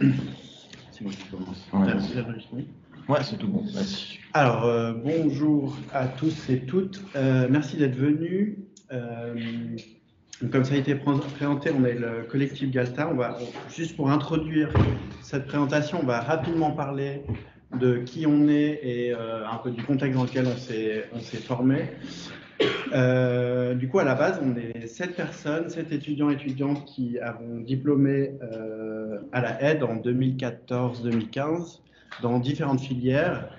C'est moi qui commence. Ouais, Ouais, c'est tout bon. Vas-y. Alors, bonjour à tous et toutes. Merci d'être venus. Comme ça a été présenté, on est le collectif Galta. Juste pour introduire cette présentation, on va rapidement parler de qui on est et un peu du contexte dans lequel on s'est formé. Du coup, à la base, on est 7 personnes, 7 étudiants et étudiantes qui avons diplômé à la aide en 2014-2015 dans différentes filières.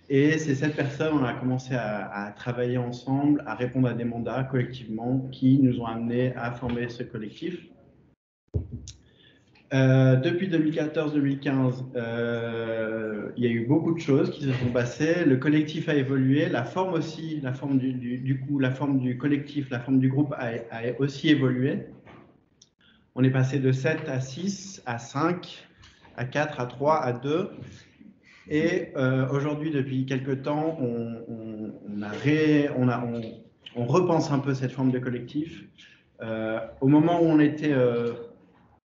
Et ces 7 personnes, on a commencé à travailler ensemble, à répondre à des mandats collectivement qui nous ont amenés à former ce collectif. Depuis 2014-2015, il y a eu beaucoup de choses qui se sont passées. Le collectif a évolué, la forme aussi, la forme la forme du collectif, la forme du groupe a aussi évolué. On est passé de 7 à 6, à 5, à 4, à 3, à 2. Et aujourd'hui, depuis quelques temps, on repense un peu cette forme de collectif. Au moment où on était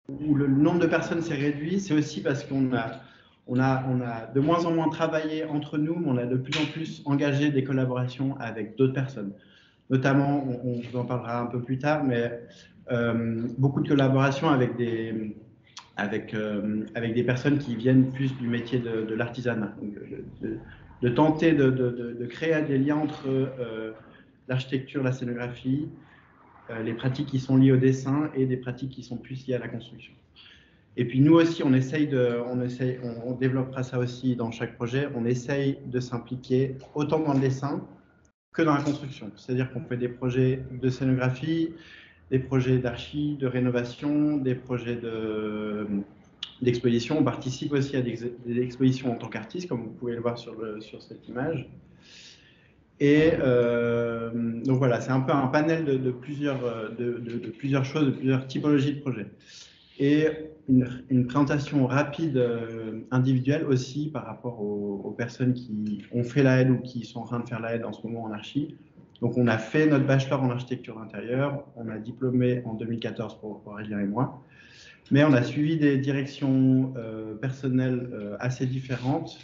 où le nombre de personnes s'est réduit, c'est aussi parce qu'on a de moins en moins travaillé entre nous, mais on a de plus en plus engagé des collaborations avec d'autres personnes. Notamment, on vous en parlera un peu plus tard, mais beaucoup de collaborations avec des personnes qui viennent plus du métier de l'artisanat. De tenter de créer des liens entre l'architecture, la scénographie, les pratiques qui sont liées au dessin et des pratiques qui sont plus liées à la construction. Et puis nous aussi, on développera ça aussi dans chaque projet, on essaye de s'impliquer autant dans le dessin que dans la construction. C'est-à-dire qu'on fait des projets de scénographie, des projets d'archi, de rénovation, des projets d'exposition. On participe aussi à des expositions en tant qu'artiste, comme vous pouvez le voir sur cette image. Et donc voilà, c'est un peu un panel de plusieurs choses, de plusieurs typologies de projets. Et une présentation rapide individuelle aussi par rapport aux personnes qui ont fait la aide ou qui sont en train de faire la aide en ce moment en archi. Donc on a fait notre bachelor en architecture d'intérieur, on a diplômé en 2014 pour Aurélien et moi, mais on a suivi des directions personnelles assez différentes.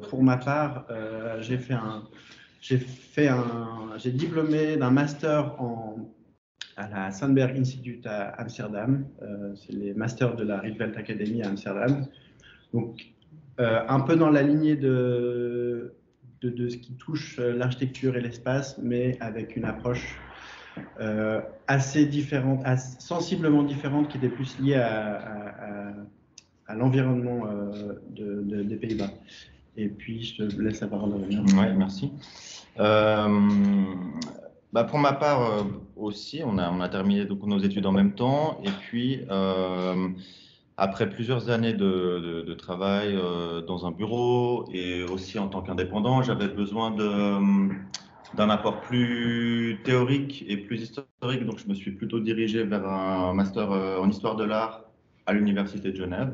Pour ma part, j'ai diplômé d'un master à la Sandberg Institute à Amsterdam. C'est les masters de la Rietveld Academy à Amsterdam. Donc, un peu dans la lignée de ce qui touche l'architecture et l'espace, mais avec une approche assez différente, sensiblement différente, qui était plus liée à l'environnement des Pays-Bas. Et puis, je te laisse la parole à Aurélien. Oui, merci. Pour ma part aussi, on a terminé donc nos études en même temps. Et puis, après plusieurs années de travail dans un bureau et aussi en tant qu'indépendant, j'avais besoin d'un apport plus théorique et plus historique. Donc, je me suis plutôt dirigé vers un master en histoire de l'art à l'Université de Genève.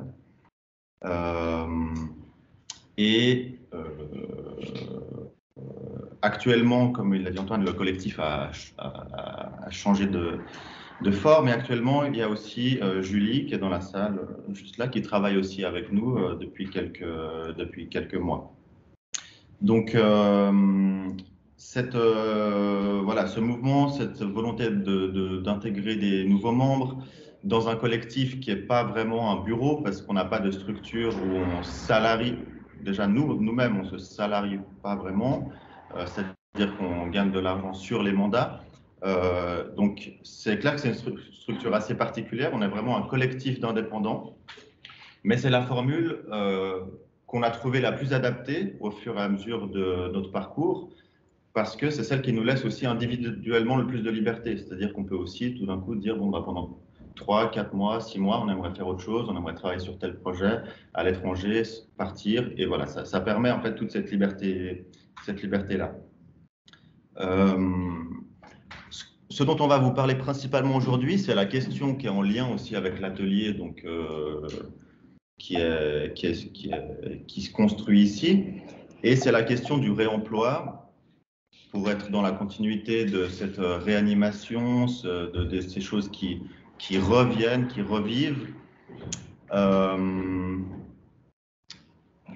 Actuellement, comme il l'a dit Antoine, le collectif a changé de forme. Et actuellement, il y a aussi Julie qui est dans la salle, juste là, qui travaille aussi avec nous depuis quelques mois. Donc, ce mouvement, cette volonté d'intégrer des nouveaux membres dans un collectif qui n'est pas vraiment un bureau, parce qu'on n'a pas de structure où on salarie, déjà nous-mêmes, on ne se salarie pas vraiment, c'est-à-dire qu'on gagne de l'argent sur les mandats. Donc, c'est clair que c'est une structure assez particulière. On est vraiment un collectif d'indépendants, mais c'est la formule qu'on a trouvée la plus adaptée au fur et à mesure de notre parcours, parce que c'est celle qui nous laisse aussi individuellement le plus de liberté. C'est-à-dire qu'on peut aussi tout d'un coup dire, bon, pendant 3, 4 mois, 6 mois, on aimerait faire autre chose, on aimerait travailler sur tel projet, à l'étranger, partir, et voilà, ça permet en fait toute cette liberté-là. Ce dont on va vous parler principalement aujourd'hui, c'est la question qui est en lien aussi avec l'atelier, donc qui se construit ici, et c'est la question du réemploi pour être dans la continuité de cette réanimation, de ces choses qui reviennent, qui revivent.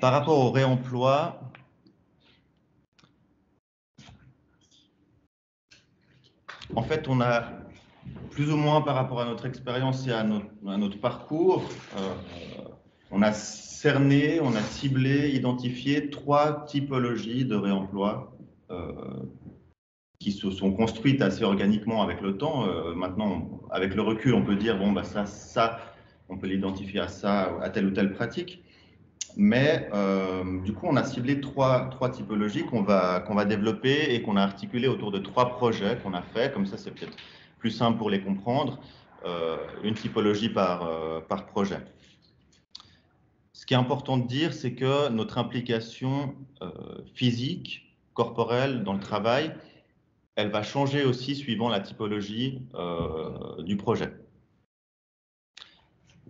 Par rapport au réemploi, en fait, on a plus ou moins par rapport à notre expérience et à notre parcours, on a cerné, on a ciblé, identifié 3 typologies de réemploi qui se sont construites assez organiquement avec le temps. Maintenant, avec le recul, on peut dire, bon, bah, ça, on peut l'identifier à ça, à telle ou telle pratique. Mais du coup, on a ciblé trois typologies qu'on va développer et qu'on a articulées autour de 3 projets qu'on a fait. Comme ça, c'est peut-être plus simple pour les comprendre. Une typologie par projet. Ce qui est important de dire, c'est que notre implication physique, corporelle dans le travail, elle va changer aussi suivant la typologie du projet.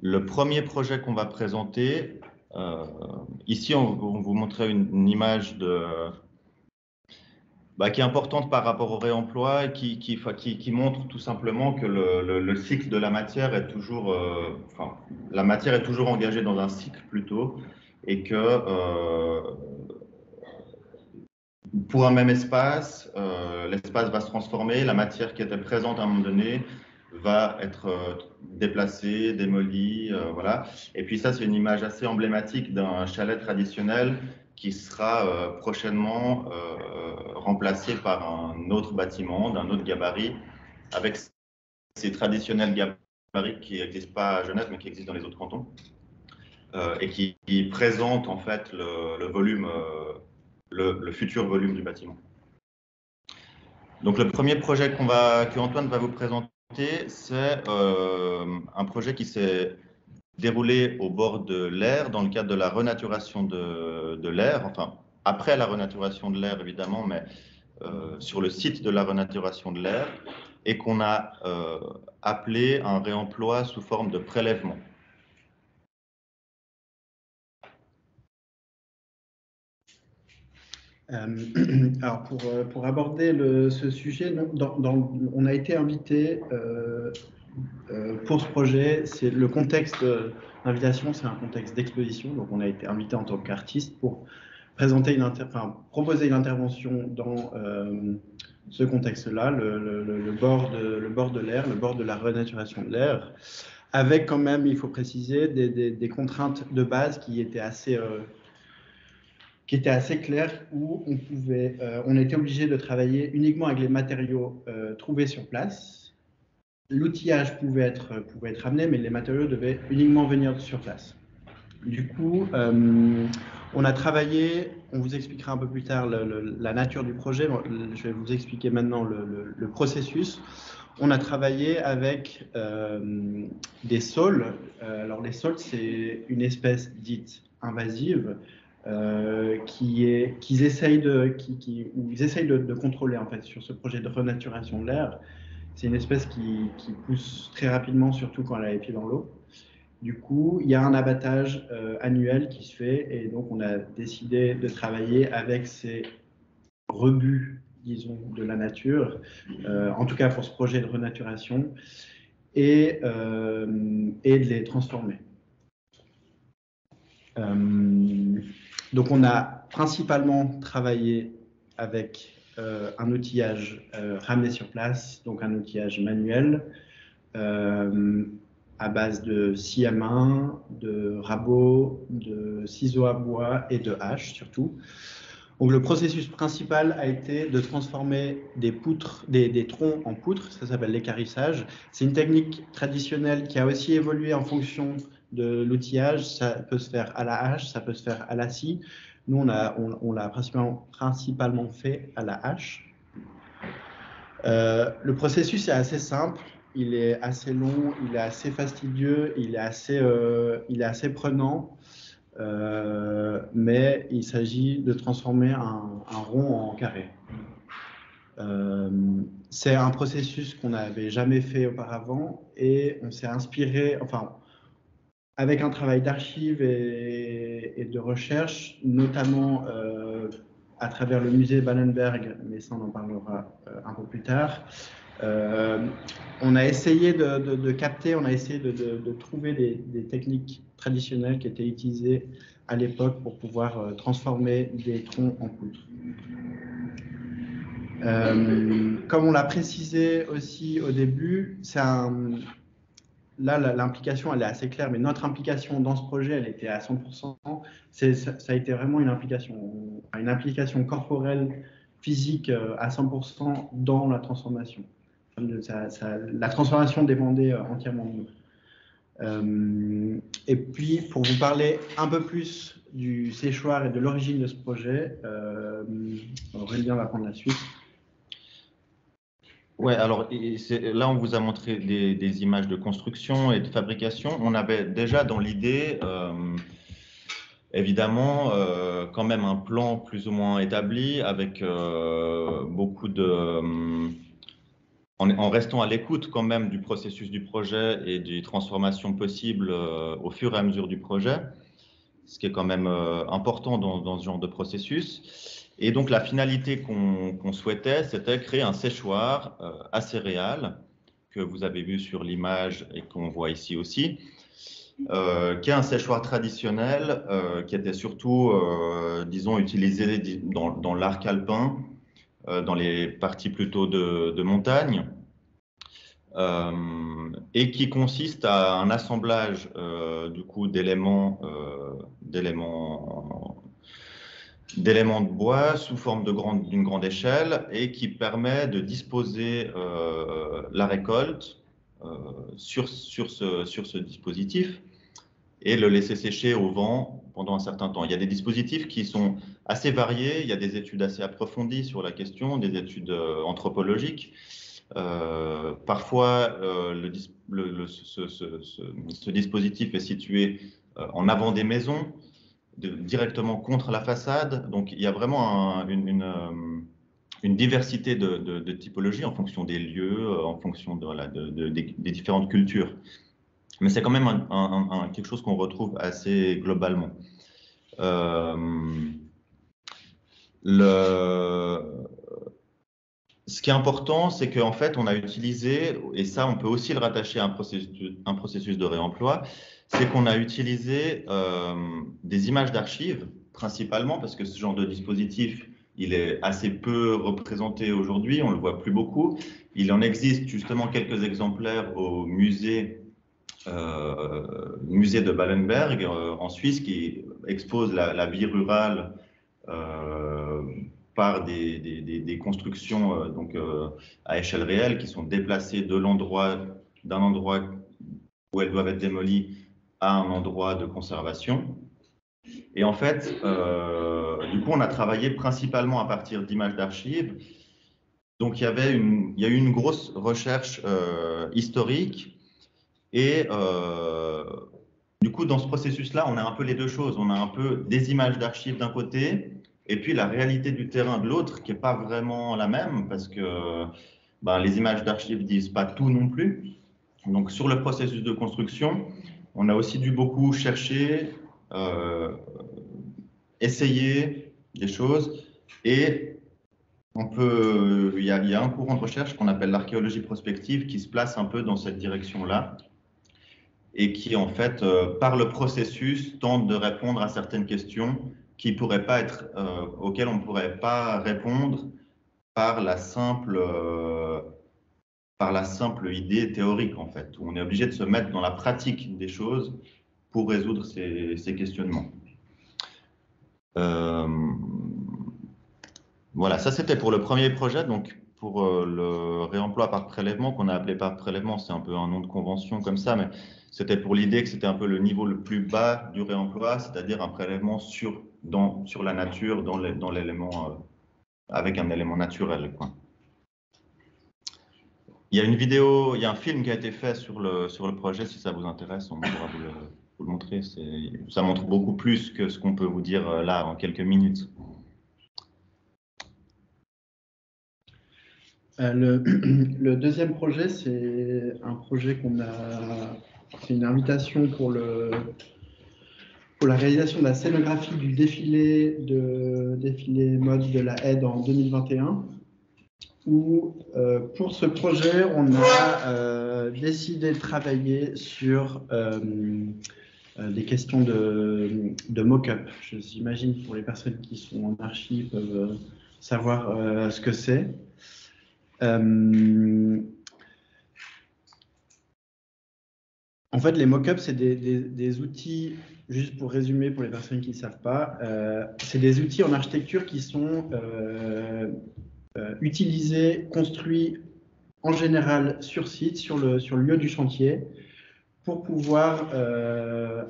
Le premier projet qu'on va présenter, ici on vous montrait une image qui est importante par rapport au réemploi et qui montre tout simplement que le cycle de la matière est toujours, la matière est toujours engagée dans un cycle plutôt, et que pour un même espace, l'espace va se transformer, la matière qui était présente à un moment donné va être déplacée, démolie, voilà. Et puis ça, c'est une image assez emblématique d'un chalet traditionnel qui sera prochainement remplacé par un autre bâtiment, d'un autre gabarit, avec ces traditionnels gabarits qui n'existent pas à Genève, mais qui existent dans les autres cantons, et qui présentent en fait le volume, le futur volume du bâtiment. Donc le premier projet que Antoine va vous présenter, c'est un projet qui s'est déroulé au bord de l'Aire dans le cadre de la renaturation de l'Aire, enfin après la renaturation de l'Aire évidemment, mais sur le site de la renaturation de l'Aire, et qu'on a appelé un réemploi sous forme de prélèvement. Alors pour aborder ce sujet, on a été invité pour ce projet. C'est le contexte d'invitation, c'est un contexte d'exposition. Donc on a été invité en tant qu'artiste pour présenter proposer une intervention dans ce contexte-là, le bord de l'Aire, le bord de la renaturation de l'Aire, avec quand même, il faut préciser, des contraintes de base qui étaient assez claires, où on était obligé de travailler uniquement avec les matériaux trouvés sur place. L'outillage pouvait être amené, mais les matériaux devaient uniquement venir sur place. Du coup, on a travaillé, on vous expliquera un peu plus tard la nature du projet, je vais vous expliquer maintenant le processus. On a travaillé avec des saules. Alors les saules, c'est une espèce dite invasive qu'ils essayent de contrôler en fait sur ce projet de renaturation de l'air. C'est une espèce qui pousse très rapidement, surtout quand elle a les pieds dans l'eau. Du coup, il y a un abattage annuel qui se fait, et donc on a décidé de travailler avec ces rebuts, disons, de la nature, en tout cas pour ce projet de renaturation, et de les transformer. Donc on a principalement travaillé avec un outillage ramené sur place, donc un outillage manuel, à base de scie à main, de rabots, de ciseaux à bois et de haches surtout. Donc le processus principal a été de transformer des troncs en poutres, ça s'appelle l'équarrissage. C'est une technique traditionnelle qui a aussi évolué en fonction de l'outillage. Ça peut se faire à la hache, ça peut se faire à la scie. Nous, on l'a principalement fait à la hache. Le processus est assez simple. Il est assez long, il est assez fastidieux, il est assez prenant, mais il s'agit de transformer un rond en carré. C'est un processus qu'on n'avait jamais fait auparavant, et on s'est inspiré, avec un travail d'archives et de recherche, notamment à travers le musée Wallenberg, mais ça on en parlera un peu plus tard. On a essayé de capter, on a essayé de trouver des techniques traditionnelles qui étaient utilisées à l'époque pour pouvoir transformer des troncs en poutres. Comme on l'a précisé aussi au début, là, l'implication, elle est assez claire, mais notre implication dans ce projet, elle était à 100%. Ça a été vraiment une implication corporelle, physique à 100% dans la transformation. La transformation dépendait entièrement de nous. Et puis, pour vous parler un peu plus du séchoir et de l'origine de ce projet, Aurélien va prendre la suite. Ouais, alors là, on vous a montré des images de construction et de fabrication. On avait déjà dans l'idée, évidemment, quand même un plan plus ou moins établi avec beaucoup de... en restant à l'écoute quand même du processus du projet et des transformations possibles au fur et à mesure du projet, ce qui est quand même important dans ce genre de processus. Et donc, la finalité qu'on souhaitait, c'était créer un séchoir à céréales, que vous avez vu sur l'image et qu'on voit ici aussi, qui est un séchoir traditionnel, qui était surtout, disons, utilisé dans l'arc alpin, dans les parties plutôt de montagne, et qui consiste à un assemblage, du coup, d'éléments de bois sous forme d'une grande échelle et qui permet de disposer la récolte sur ce dispositif et le laisser sécher au vent pendant un certain temps. Il y a des dispositifs qui sont assez variés, il y a des études assez approfondies sur la question, des études anthropologiques. Parfois, ce dispositif est situé en avant des maisons, directement contre la façade. Donc, il y a vraiment une diversité de typologies en fonction des lieux, en fonction des différentes cultures. Mais c'est quand même quelque chose qu'on retrouve assez globalement. Ce qui est important, c'est qu'en fait, on a utilisé, et ça, on peut aussi le rattacher à un processus de réemploi, c'est qu'on a utilisé des images d'archives, principalement, parce que ce genre de dispositif, il est assez peu représenté aujourd'hui, on ne le voit plus beaucoup. Il en existe justement quelques exemplaires au musée de Ballenberg, en Suisse, qui expose la vie rurale par des constructions à échelle réelle qui sont déplacées d'un endroit où elles doivent être démolies à un endroit de conservation. Et en fait, du coup, on a travaillé principalement à partir d'images d'archives. Donc, il y a eu une grosse recherche historique. Et du coup, dans ce processus-là, on a un peu les deux choses. On a un peu des images d'archives d'un côté, et puis la réalité du terrain de l'autre, qui n'est pas vraiment la même, parce que les images d'archives ne disent pas tout non plus. Donc, sur le processus de construction, on a aussi dû beaucoup chercher, essayer des choses, et il y a un courant de recherche qu'on appelle l'archéologie prospective qui se place un peu dans cette direction-là et qui, en fait, par le processus, tente de répondre à certaines questions auxquelles on ne pourrait pas répondre par la simple idée théorique, en fait, où on est obligé de se mettre dans la pratique des choses pour résoudre ces questionnements. Voilà, ça c'était pour le premier projet, donc pour le réemploi par prélèvement, qu'on a appelé par prélèvement, c'est un peu un nom de convention comme ça, mais c'était pour l'idée que c'était un peu le niveau le plus bas du réemploi, c'est-à-dire un prélèvement sur la nature, dans l'élément, avec un élément naturel, quoi. Il y a une vidéo, il y a un film qui a été fait sur le projet, si ça vous intéresse, on pourra vous le montrer. Ça montre beaucoup plus que ce qu'on peut vous dire là en quelques minutes. Le deuxième projet, c'est un projet c'est une invitation pour la réalisation de la scénographie du défilé mode de la Aide en 2021. où pour ce projet, on a décidé de travailler sur des questions de mock-up. J'imagine pour les personnes qui sont en archi peuvent savoir ce que c'est. En fait, les mock-ups, c'est des outils, juste pour résumer pour les personnes qui ne savent pas, c'est des outils en architecture qui sont utilisés, construits en général sur site, sur le lieu du chantier, pour pouvoir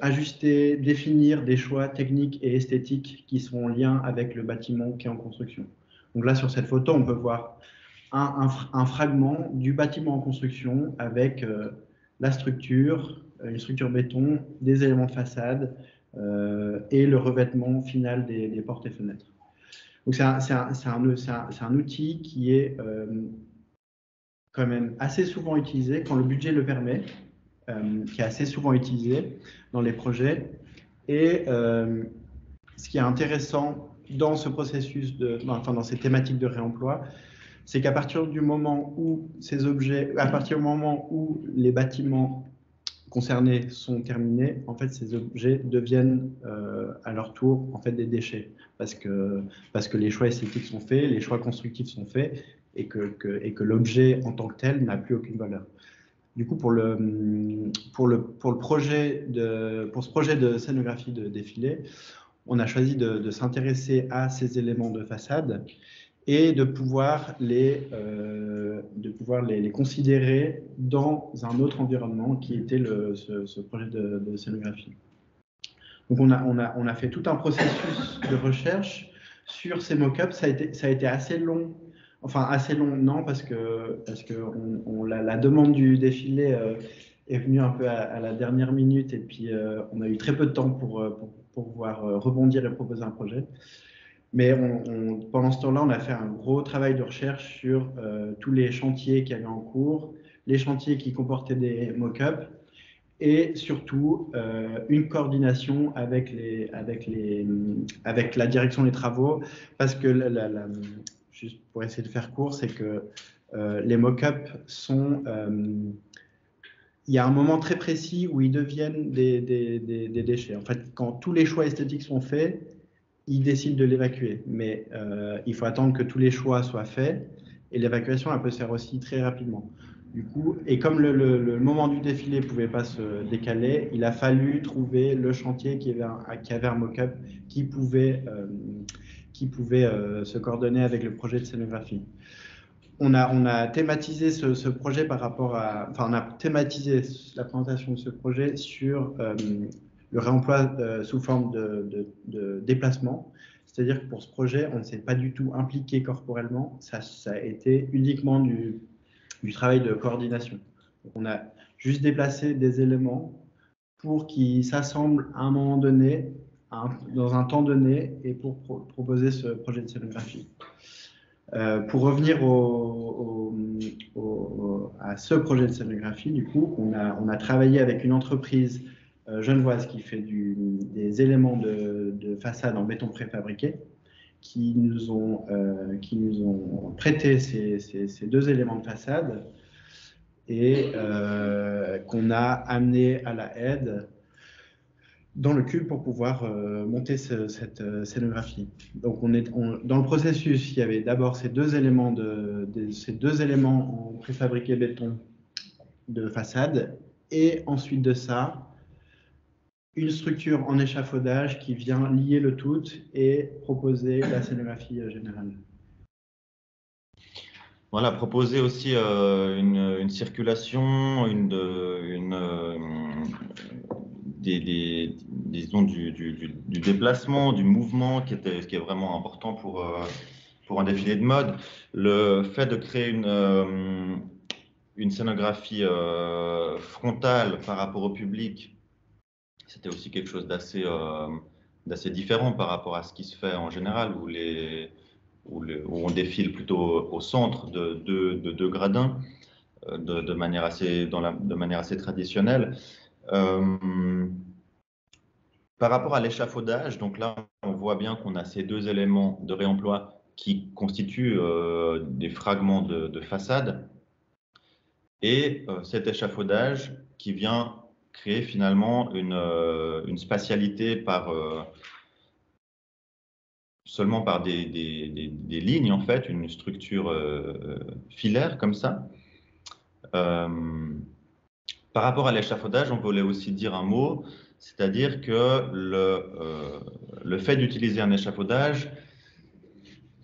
ajuster, définir des choix techniques et esthétiques qui sont en lien avec le bâtiment qui est en construction. Donc là, sur cette photo, on peut voir un fragment du bâtiment en construction avec la structure, une structure béton, des éléments de façade et le revêtement final des portes et fenêtres. Donc c'est un outil qui est quand même assez souvent utilisé quand le budget le permet, qui est assez souvent utilisé dans les projets. Et ce qui est intéressant dans ce processus, dans ces thématiques de réemploi, c'est qu'à partir du moment où ces objets, à partir du moment où les bâtiments concernés sont terminés, en fait, ces objets deviennent à leur tour en fait des déchets parce que les choix esthétiques sont faits, les choix constructifs sont faits et que l'objet en tant que tel n'a plus aucune valeur. Du coup, pour ce projet de scénographie de défilé, on a choisi de s'intéresser à ces éléments de façade et de pouvoir les considérer dans un autre environnement qui était ce projet de scénographie. Donc on a fait tout un processus de recherche sur ces mock-ups. Ça a été assez long. Enfin, assez long, non, parce que la demande du défilé est venue un peu à la dernière minute et puis on a eu très peu de temps pour pouvoir rebondir et proposer un projet. Mais pendant ce temps-là, on a fait un gros travail de recherche sur tous les chantiers qui avaient en cours, les chantiers qui comportaient des mock-ups et surtout une coordination avec la direction des travaux parce que juste pour essayer de faire court, c'est que les mock-ups sont il y a un moment très précis où ils deviennent des déchets. En fait, quand tous les choix esthétiques sont faits, ils décident de l'évacuer. Mais il faut attendre que tous les choix soient faits et l'évacuation, elle peut se faire aussi très rapidement. Du coup, et comme le moment du défilé ne pouvait pas se décaler, il a fallu trouver le chantier qui avait un mock-up qui pouvait se coordonner avec le projet de scénographie. On a thématisé ce projet par rapport à... Enfin, on a thématisé la présentation de ce projet sur le réemploi sous forme de déplacement. C'est-à-dire que pour ce projet, on ne s'est pas du tout impliqué corporellement. Ça a été uniquement du travail de coordination. Donc, on a juste déplacé des éléments pour qu'ils s'assemblent à un moment donné, dans un temps donné, et pour proposer ce projet de scénographie. Pour revenir à ce projet de scénographie, du coup, on a travaillé avec une entreprise genevoise qui fait des éléments de façade en béton préfabriqué, qui nous ont prêté ces deux éléments de façade et qu'on a amené à la aide dans le cube pour pouvoir monter cette scénographie. Donc, dans le processus, il y avait d'abord ces deux éléments en préfabriqué béton de façade et ensuite de ça, une structure en échafaudage qui vient lier le tout et proposer la scénographie générale. Voilà, proposer aussi une circulation, disons du déplacement, du mouvement qui est vraiment important pour un défilé de mode. Le fait de créer une scénographie frontale par rapport au public, c'était aussi quelque chose d'assez différent par rapport à ce qui se fait en général, où on défile plutôt au centre de deux gradins de manière assez traditionnelle. Par rapport à l'échafaudage, donc là, on voit bien qu'on a ces deux éléments de réemploi qui constituent des fragments de façade, et cet échafaudage qui vient créer finalement une spatialité seulement par des lignes, en fait, une structure filaire comme ça. Par rapport à l'échafaudage, on voulait aussi dire un mot, c'est-à-dire que le fait d'utiliser un échafaudage,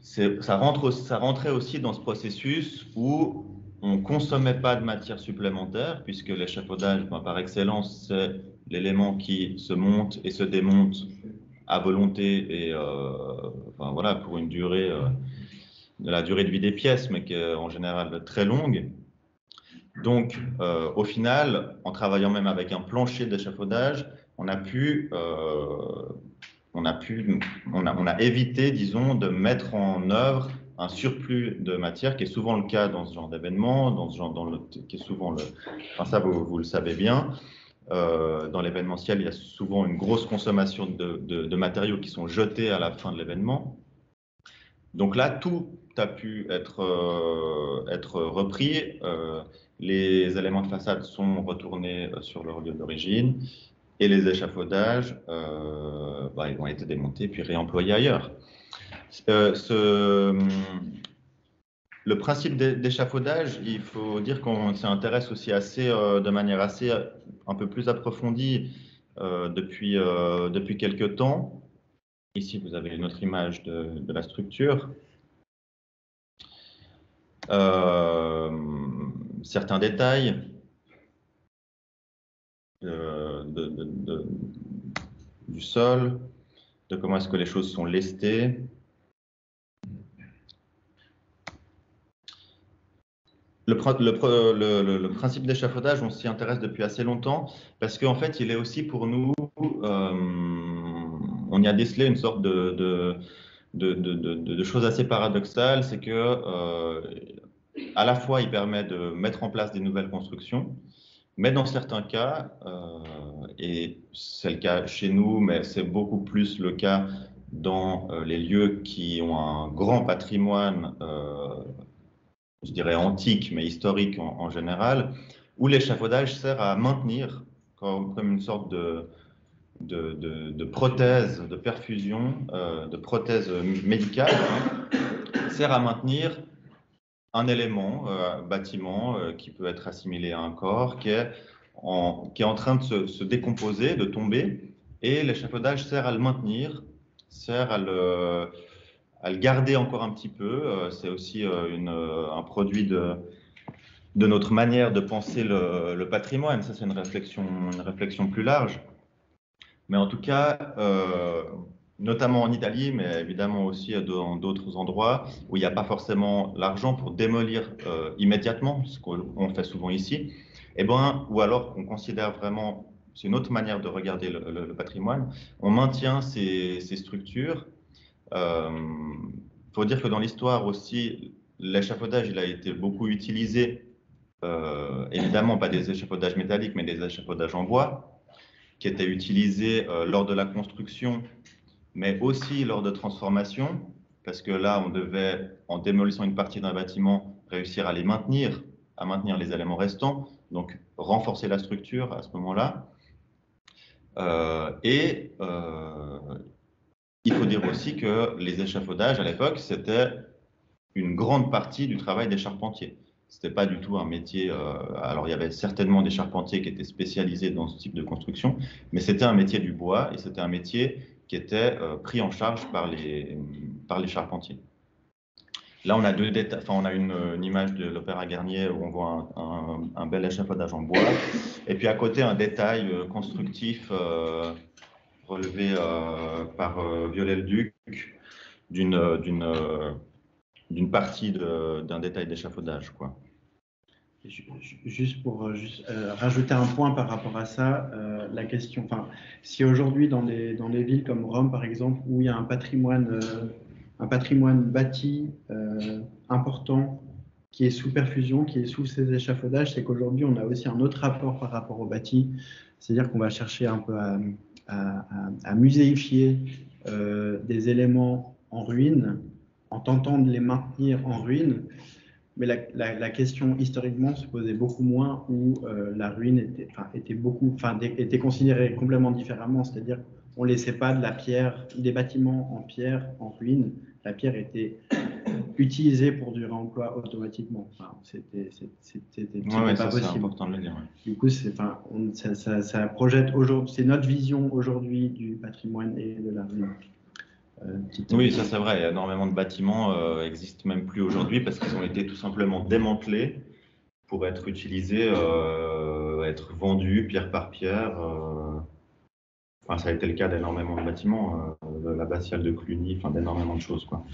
ça rentrait aussi dans ce processus où on ne consommait pas de matière supplémentaire, puisque l'échafaudage, par excellence, c'est l'élément qui se monte et se démonte à volonté, et enfin, voilà, pour une durée, de la durée de vie des pièces, mais qui est en général très longue. Donc, au final, en travaillant même avec un plancher d'échafaudage, on a évité, disons, de mettre en œuvre un surplus de matière, qui est souvent le cas dans ce genre d'événement, qui est souvent enfin ça vous le savez bien. Dans l'événementiel, il y a souvent une grosse consommation de matériaux qui sont jetés à la fin de l'événement. Donc là, tout a pu être repris. Les éléments de façade sont retournés sur leur lieu d'origine, et les échafaudages ils ont été démontés puis réemployés ailleurs. Le principe d'échafaudage, il faut dire qu'on s'y intéresse aussi de manière assez un peu plus approfondie depuis quelques temps. Ici, vous avez une autre image de la structure. Certains détails du sol, de comment est-ce que les choses sont lestées. Le principe d'échafaudage, on s'y intéresse depuis assez longtemps parce qu'en fait, il est aussi pour nous, on y a décelé une sorte de choses assez paradoxales. C'est que à la fois, il permet de mettre en place des nouvelles constructions, mais dans certains cas, et c'est le cas chez nous, mais c'est beaucoup plus le cas dans les lieux qui ont un grand patrimoine, je dirais antique, mais historique en général, où l'échafaudage sert à maintenir, comme une sorte de prothèse, de perfusion, de prothèse médicale, sert à maintenir un élément, bâtiment, qui peut être assimilé à un corps, qui est en train de se décomposer, de tomber, et l'échafaudage sert à le maintenir, sert à le garder encore un petit peu. C'est aussi un produit de notre manière de penser le patrimoine. Ça, c'est une réflexion plus large. Mais en tout cas, notamment en Italie, mais évidemment aussi dans d'autres endroits où il n'y a pas forcément l'argent pour démolir immédiatement, ce qu'on fait souvent ici, ou alors qu'on considère vraiment, c'est une autre manière de regarder le patrimoine, on maintient ces structures. Faut dire que dans l'histoire aussi, l'échafaudage, il a été beaucoup utilisé, évidemment pas des échafaudages métalliques, mais des échafaudages en bois, qui étaient utilisés lors de la construction, mais aussi lors de transformation, parce que là, on devait, en démolissant une partie d'un bâtiment, réussir à maintenir les éléments restants, donc renforcer la structure à ce moment-là. Il faut dire aussi que les échafaudages, à l'époque, c'était une grande partie du travail des charpentiers. Ce n'était pas du tout un métier... alors, il y avait certainement des charpentiers qui étaient spécialisés dans ce type de construction, mais c'était un métier du bois, et c'était un métier qui était pris en charge par les charpentiers. Là, on a on a une image de l'Opéra Garnier où on voit un bel échafaudage en bois, et puis à côté, un détail constructif relevé par Viollet-le-Duc d'une partie d'un détail d'échafaudage, quoi. Juste pour rajouter un point par rapport à ça, la question, si aujourd'hui dans des villes comme Rome par exemple, où il y a un patrimoine bâti important qui est sous perfusion, qui est sous ces échafaudages, c'est qu'aujourd'hui on a aussi un autre rapport par rapport au bâti, c'est-à-dire qu'on va chercher un peu à muséifier des éléments en ruine en tentant de les maintenir en ruine. Mais la question historiquement se posait beaucoup moins, où la ruine était considérée complètement différemment, c'est-à-dire qu'on ne laissait pas de la pierre, des bâtiments en pierre en ruine. La pierre était utilisée pour du réemploi automatiquement. Enfin, c'était Ouais, pas ça c'est possible. important de le dire. Ouais. Du coup, ça projette aujourd'hui, c'est notre vision aujourd'hui du patrimoine et de la ruine. Oui, ça c'est vrai. Il y a énormément de bâtiments existent même plus aujourd'hui parce qu'ils ont été tout simplement démantelés pour être utilisés, être vendus pierre par pierre. Enfin, ça a été le cas d'énormément de bâtiments, de l'abbatiale de Cluny, enfin d'énormément de choses, quoi.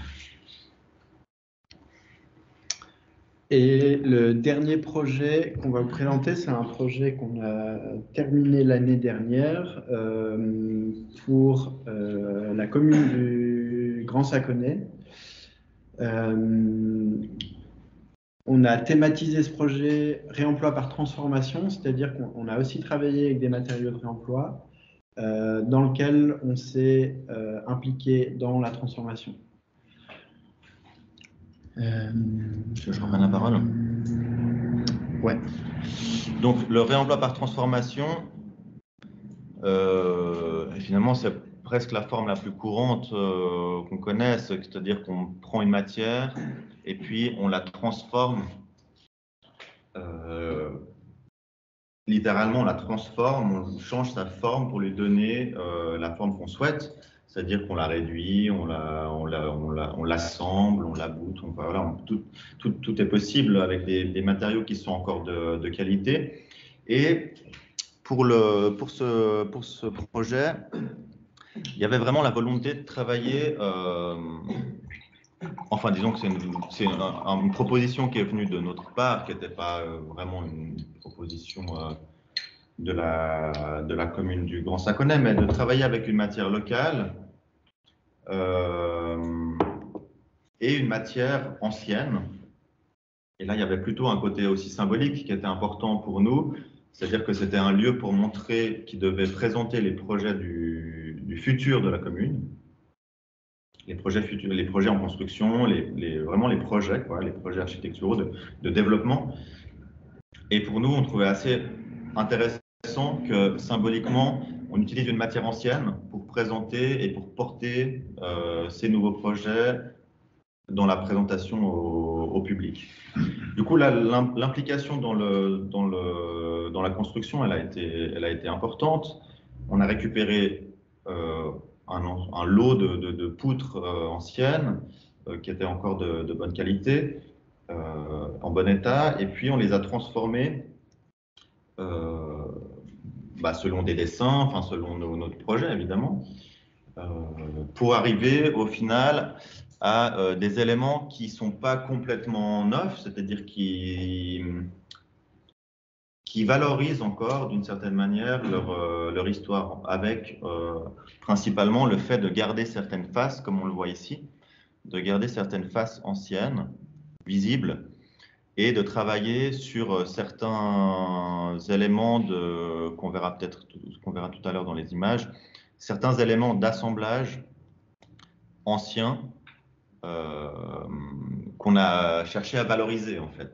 Et le dernier projet qu'on va vous présenter, c'est un projet qu'on a terminé l'année dernière pour la commune du Grand Saconnet. On a thématisé ce projet réemploi par transformation, c'est-à-dire qu'on a aussi travaillé avec des matériaux de réemploi dans lequel on s'est impliqué dans la transformation. Tu veux que je reprenne la parole? Ouais. Donc, le réemploi par transformation, finalement, c'est presque la forme la plus courante qu'on connaisse, c'est-à-dire qu'on prend une matière et puis on la transforme. Littéralement, on la transforme, on change sa forme pour lui donner la forme qu'on souhaite. C'est-à-dire qu'on la réduit, on l'assemble, on la boute. Voilà, tout est possible avec des matériaux qui sont encore de qualité. Et pour ce projet, il y avait vraiment la volonté de travailler. Enfin, disons que c'est une proposition qui est venue de notre part, qui n'était pas vraiment une proposition de la commune du Grand Saconnet, mais de travailler avec une matière locale et une matière ancienne. Et là, il y avait plutôt un côté aussi symbolique qui était important pour nous, c'est-à-dire que c'était un lieu pour montrer, qui devait présenter les projets du futur de la commune, les projets futurs, les projets en construction, vraiment les projets, quoi, les projets architecturaux de développement. Et pour nous, on trouvait assez intéressant que symboliquement, on utilise une matière ancienne pour présenter et pour porter ces nouveaux projets dans la présentation au public. Du coup, l'implication dans la construction, elle a été importante. On a récupéré un lot de poutres anciennes qui étaient encore de bonne qualité, en bon état, et puis on les a transformées selon des dessins, enfin selon notre projet évidemment, pour arriver au final à des éléments qui ne sont pas complètement neufs, c'est-à-dire qui valorisent encore d'une certaine manière leur histoire, avec principalement le fait de garder certaines faces, comme on le voit ici, de garder certaines faces anciennes, visibles, et de travailler sur certains éléments qu'on verra tout à l'heure dans les images, certains éléments d'assemblage anciens qu'on a cherché à valoriser en fait,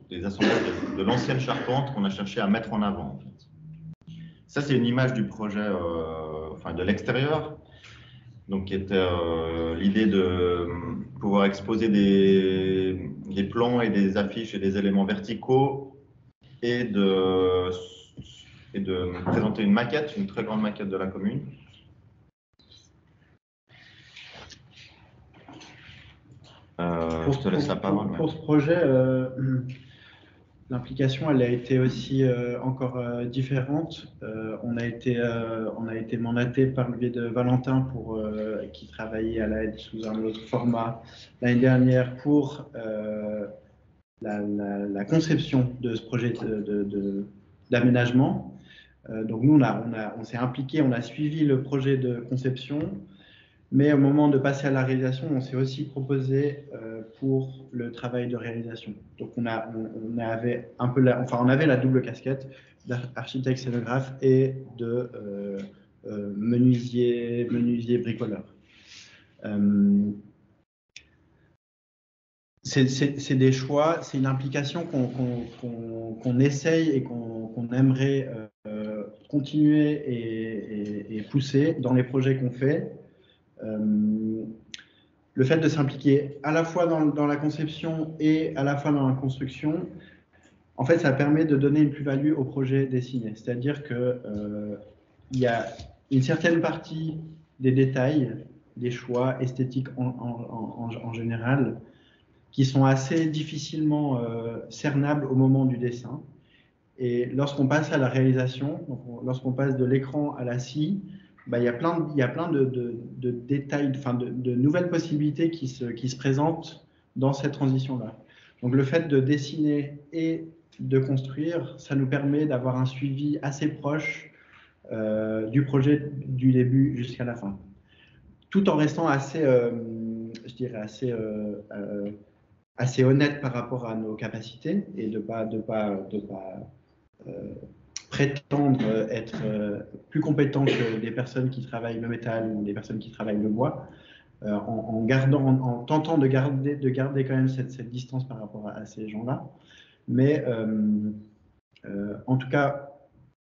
des assemblages de l'ancienne charpente qu'on a cherché à mettre en avant. En fait. Ça, c'est une image du projet, de l'extérieur. Donc, qui était l'idée de pouvoir exposer des plans et des affiches et des éléments verticaux et de présenter une maquette, une très grande maquette de la commune. Je te laisse la parole. Pour ce projet, l'implication, elle a été aussi encore différente. On a été mandaté par le biais de Valentin qui travaillait à l'aide sous un autre format l'année dernière pour la conception de ce projet d'aménagement. Donc nous, on s'est impliqué, on a suivi le projet de conception. Mais au moment de passer à la réalisation, on s'est aussi proposé pour le travail de réalisation. Donc on avait la double casquette d'architecte scénographe et de menuisier bricoleur. c'est des choix, c'est une implication qu'on essaye et qu'on aimerait continuer et pousser dans les projets qu'on fait. Le fait de s'impliquer à la fois dans la conception et à la fois dans la construction, en fait, ça permet de donner une plus-value au projet dessiné. C'est-à-dire qu'il y a une certaine partie des détails, des choix esthétiques en général, qui sont assez difficilement cernables au moment du dessin. Et lorsqu'on passe à la réalisation, lorsqu'on passe de l'écran à la scie, bah, il y a plein de détails, enfin de nouvelles possibilités qui se présentent dans cette transition-là. Donc le fait de dessiner et de construire, ça nous permet d'avoir un suivi assez proche du projet du début jusqu'à la fin, tout en restant assez, je dirais, assez honnête par rapport à nos capacités et de pas prétendre être plus compétent que des personnes qui travaillent le métal ou des personnes qui travaillent le bois, en tentant de garder quand même cette distance par rapport à ces gens-là. Mais en tout cas,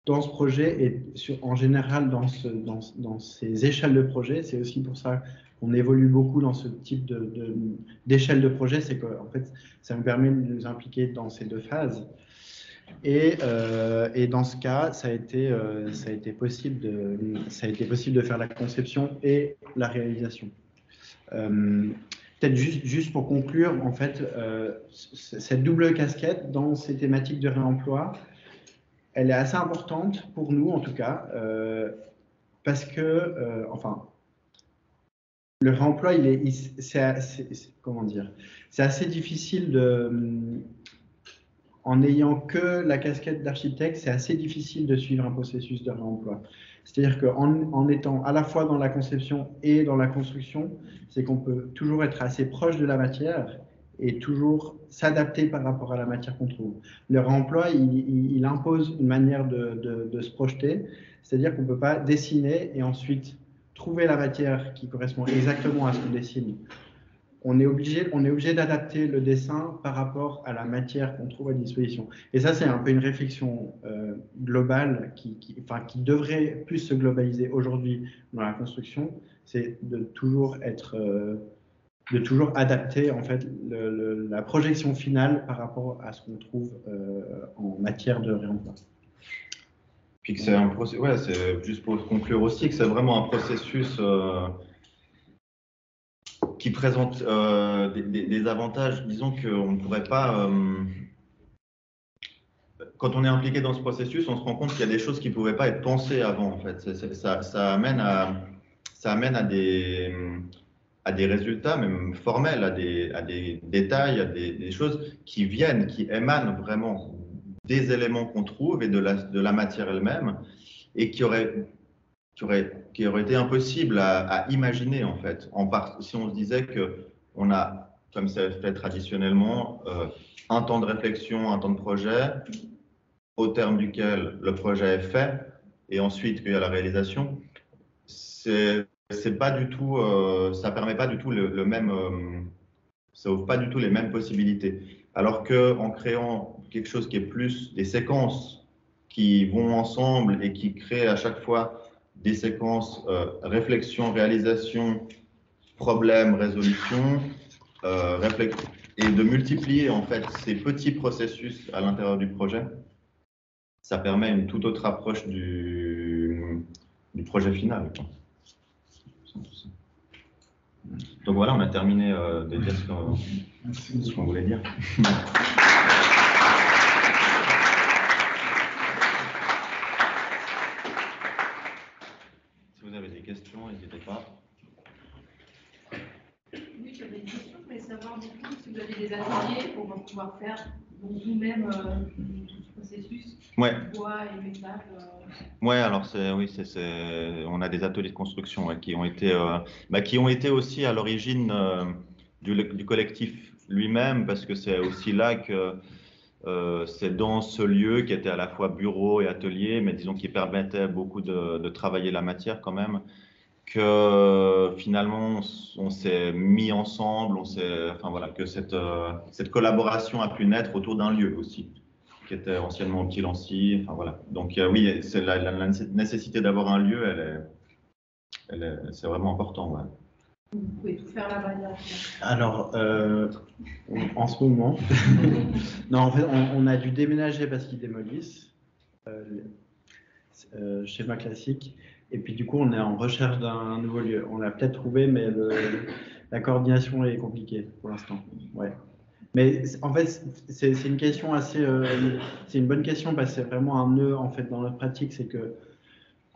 dans ce projet et en général dans ces échelles de projet, c'est aussi pour ça qu'on évolue beaucoup dans ce type d'échelle de projet, c'est qu'en fait, ça nous permet de nous impliquer dans ces deux phases. Et dans ce cas, ça a été possible de faire la conception et la réalisation. Peut-être juste pour conclure, en fait, cette double casquette dans ces thématiques de réemploi, elle est assez importante pour nous, en tout cas, parce que, enfin, le réemploi, comment dire, c'est assez difficile en n'ayant que la casquette d'architecte, c'est assez difficile de suivre un processus de réemploi. C'est-à-dire qu'en étant à la fois dans la conception et dans la construction, c'est qu'on peut toujours être assez proche de la matière et toujours s'adapter par rapport à la matière qu'on trouve. Le réemploi, il impose une manière de se projeter, c'est-à-dire qu'on ne peut pas dessiner et ensuite trouver la matière qui correspond exactement à ce qu'on dessine. On est obligé d'adapter le dessin par rapport à la matière qu'on trouve à disposition. Et ça, c'est un peu une réflexion globale qui devrait plus se globaliser aujourd'hui dans la construction, c'est de toujours adapter en fait la projection finale par rapport à ce qu'on trouve en matière de réemploi. Puis que c'est un processus, ouais, c'est juste pour conclure aussi que c'est vraiment un processus qui présente des avantages. Disons qu'on ne pourrait pas. Quand on est impliqué dans ce processus, on se rend compte qu'il y a des choses qui ne pouvaient pas être pensées avant. En fait, ça amène à des résultats même formels, à des détails, à des choses qui viennent, qui émanent vraiment des éléments qu'on trouve et de la matière elle-même, et qui auraient été impossible à imaginer en fait. Si on se disait qu'on a, comme c'est fait traditionnellement, un temps de réflexion, un temps de projet, au terme duquel le projet est fait, et ensuite qu'il y a la réalisation, c'est pas du tout, ça permet pas du tout le même, ça ouvre pas du tout les mêmes possibilités. Alors qu'en créant quelque chose qui est plus des séquences qui vont ensemble et qui créent à chaque fois des séquences réflexion, réalisation, problème, résolution, et de multiplier en fait ces petits processus à l'intérieur du projet, ça permet une toute autre approche du projet final. Donc voilà, on a terminé de dire ce qu'on voulait dire. Si vous avez des questions, n'hésitez pas. Oui, j'avais une question, je voulais savoir du coup si vous avez des ateliers pour pouvoir faire vous-même tout ce processus, Ouais. bois et métal. Ouais, alors on a des ateliers de construction qui ont été aussi à l'origine du collectif lui-même, parce que c'est aussi là que c'est dans ce lieu qui était à la fois bureau et atelier, mais disons qui permettait beaucoup de travailler la matière quand même, que finalement on s'est mis ensemble, enfin voilà, que cette collaboration a pu naître autour d'un lieu aussi, qui était anciennement au Petit Lancy. Enfin voilà. Donc oui, c'est la nécessité d'avoir un lieu, c'est vraiment important. Ouais. Vous pouvez tout faire là-bas. Alors, en ce moment, non, en fait, on a dû déménager parce qu'ils démolissent, schéma classique, et puis du coup, on est en recherche d'un nouveau lieu. On l'a peut-être trouvé, mais la coordination est compliquée pour l'instant. Ouais. Mais en fait, c'est une question assez, c'est une bonne question parce que c'est vraiment un nœud en fait dans notre pratique, c'est que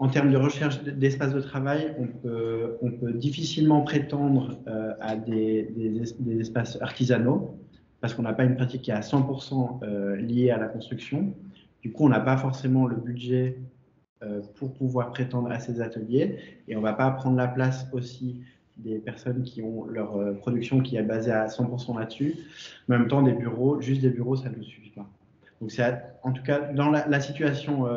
en termes de recherche d'espace de travail, on peut difficilement prétendre à des espaces artisanaux parce qu'on n'a pas une pratique qui est à 100% liée à la construction. Du coup, on n'a pas forcément le budget pour pouvoir prétendre à ces ateliers et on ne va pas prendre la place aussi des personnes qui ont leur production qui est basée à 100% là-dessus. En même temps, juste des bureaux, ça ne suffit pas. Donc, c'est en tout cas dans la situation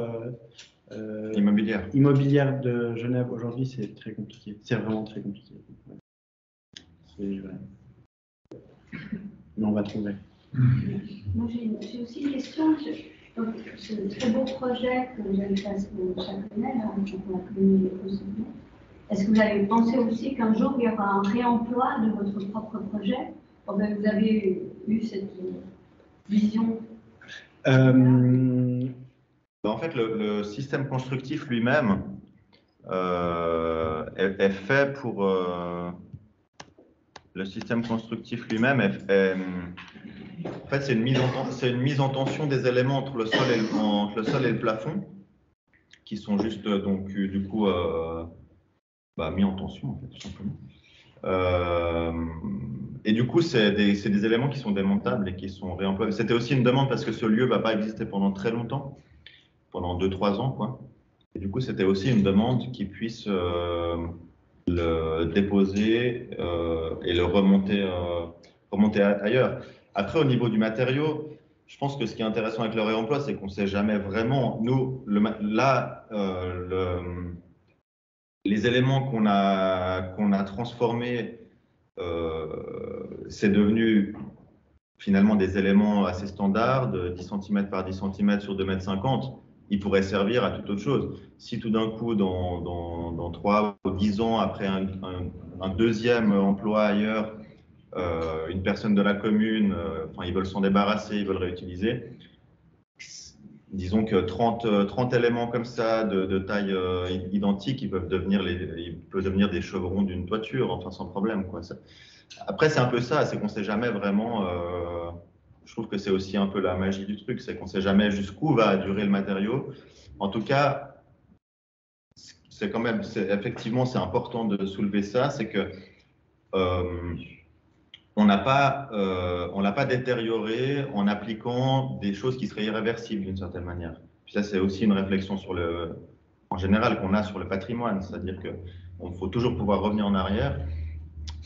immobilière de Genève aujourd'hui, c'est très compliqué. C'est vraiment très compliqué. Ouais. Mais on va trouver. Moi, j'ai aussi une question. Donc, ce très beau projet que vous avez fait à Châteauneuf, pour la commune de Cossonay, est-ce que vous avez pensé aussi qu'un jour il y aura un réemploi de votre propre projet? Vous avez eu cette vision? En fait, le système constructif lui-même est fait pour. Le système constructif lui-même en fait, c'est une mise en tension des éléments entre le sol et le plafond, qui sont juste donc du coup mis en tension en fait, tout simplement. Et du coup, c'est des éléments qui sont démontables et qui sont réemployés. C'était aussi une demande parce que ce lieu ne va pas exister pendant très longtemps, pendant 2-3 ans, quoi. Et du coup, c'était aussi une demande qui puisse le déposer et le remonter ailleurs. Après, au niveau du matériau, je pense que ce qui est intéressant avec le réemploi, c'est qu'on ne sait jamais vraiment. Nous, les éléments qu'on a transformés, c'est devenu finalement des éléments assez standards, de 10 cm par 10 cm sur 2,50 m. Ils pourraient servir à toute autre chose. Si tout d'un coup, dans 3 ou 10 ans, après un deuxième emploi ailleurs, une personne de la commune, ils veulent s'en débarrasser, ils veulent réutiliser, disons que 30 éléments comme ça, de taille identique, ils peuvent devenir des chevrons d'une toiture, enfin sans problème, quoi. Après, c'est un peu ça, c'est qu'on ne sait jamais vraiment. Je trouve que c'est aussi un peu la magie du truc, c'est qu'on ne sait jamais jusqu'où va durer le matériau. En tout cas, effectivement, c'est important de soulever ça, c'est que on l'a pas détérioré en appliquant des choses qui seraient irréversibles d'une certaine manière. Puis ça, c'est aussi une réflexion en général qu'on a sur le patrimoine, c'est-à-dire qu'il faut toujours pouvoir revenir en arrière.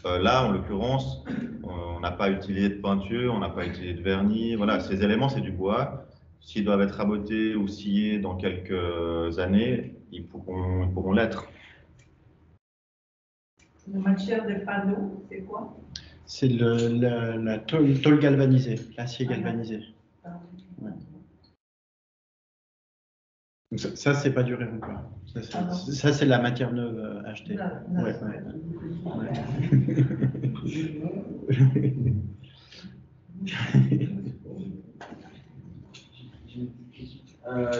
Là, en l'occurrence, on n'a pas utilisé de peinture, on n'a pas utilisé de vernis. Voilà, ces éléments, c'est du bois. S'ils doivent être rabotés ou sciés dans quelques années, ils pourront l'être. La matière des panneaux, c'est quoi? C'est la tôle galvanisée, l'acier galvanisé. Ouais. Donc ça c'est pas du réemploi. Ça, c'est la matière neuve achetée. Ouais.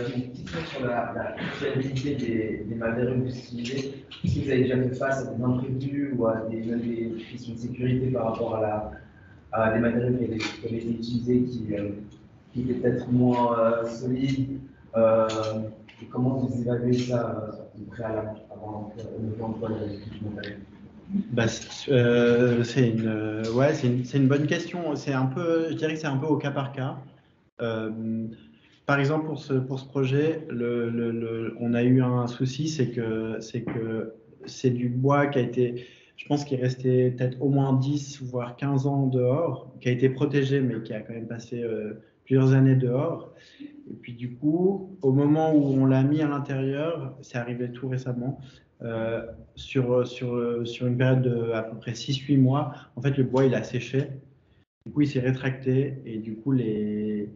J'ai une question sur la fiabilité des matériaux que vous utilisez. Est-ce que vous avez déjà fait face à des imprévus ou à des questions de sécurité par rapport à des matériaux qui avaient été utilisés qui étaient peut-être moins solides et comment vous évaluez ça au préalable avant l'emploi de matériaux? C'est une bonne question. Je dirais que c'est un peu au cas par cas. Par exemple, pour ce projet, on a eu un souci, c'est que c'est du bois qui a été, je pense qu'il est resté peut-être au moins 10 voire 15 ans dehors, qui a été protégé, mais qui a quand même passé plusieurs années dehors. Et puis du coup, au moment où on l'a mis à l'intérieur, c'est arrivé tout récemment, sur une période de à peu près 6-8 mois, en fait, le bois, il a séché. Du coup, il s'est rétracté et du coup, les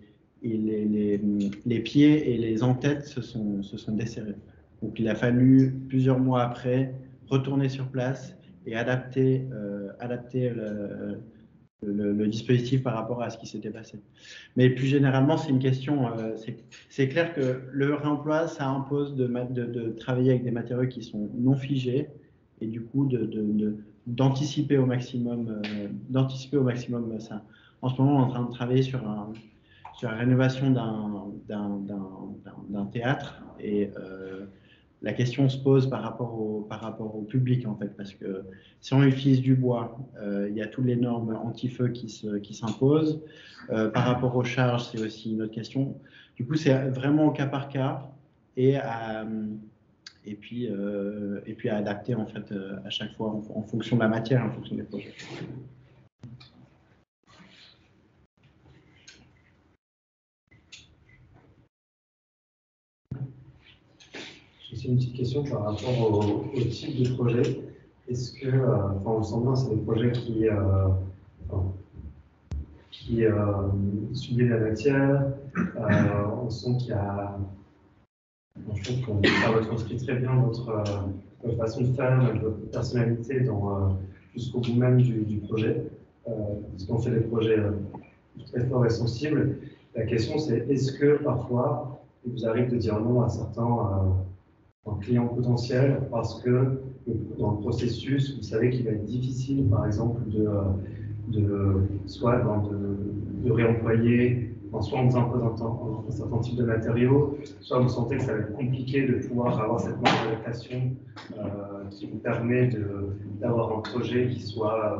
pieds et les entêtes se sont desserrés. Donc, il a fallu plusieurs mois après retourner sur place et adapter le dispositif par rapport à ce qui s'était passé. Mais plus généralement, c'est une question. C'est clair que le réemploi, ça impose de travailler avec des matériaux qui sont non figés et du coup d'anticiper au maximum ça. En ce moment, on est en train de travailler sur la rénovation d'un théâtre et la question se pose par rapport au public en fait, parce que si on utilise du bois, il y a toutes les normes anti-feu qui s'imposent. Par rapport aux charges, c'est aussi une autre question. Du coup, c'est vraiment au cas par cas et puis à adapter en fait à chaque fois en fonction de la matière, en fonction des projets. J'ai aussi une petite question par rapport au type de projet. Est-ce que, on sent bien, c'est des projets qui subissent la matière. On sent qu'il y a. Je trouve qu'on retranscrit très bien votre façon de faire, votre personnalité jusqu'au bout même du projet. Parce qu'on fait des projets très forts et sensibles. La question, c'est est-ce que parfois, il vous arrive de dire non à certains clients potentiels parce que dans le processus, vous savez qu'il va être difficile, par exemple, de réemployer, soit on vous impose un certain type de matériaux, soit vous sentez que ça va être compliqué de pouvoir avoir cette marge d'adaptation qui vous permet d'avoir un projet qui soit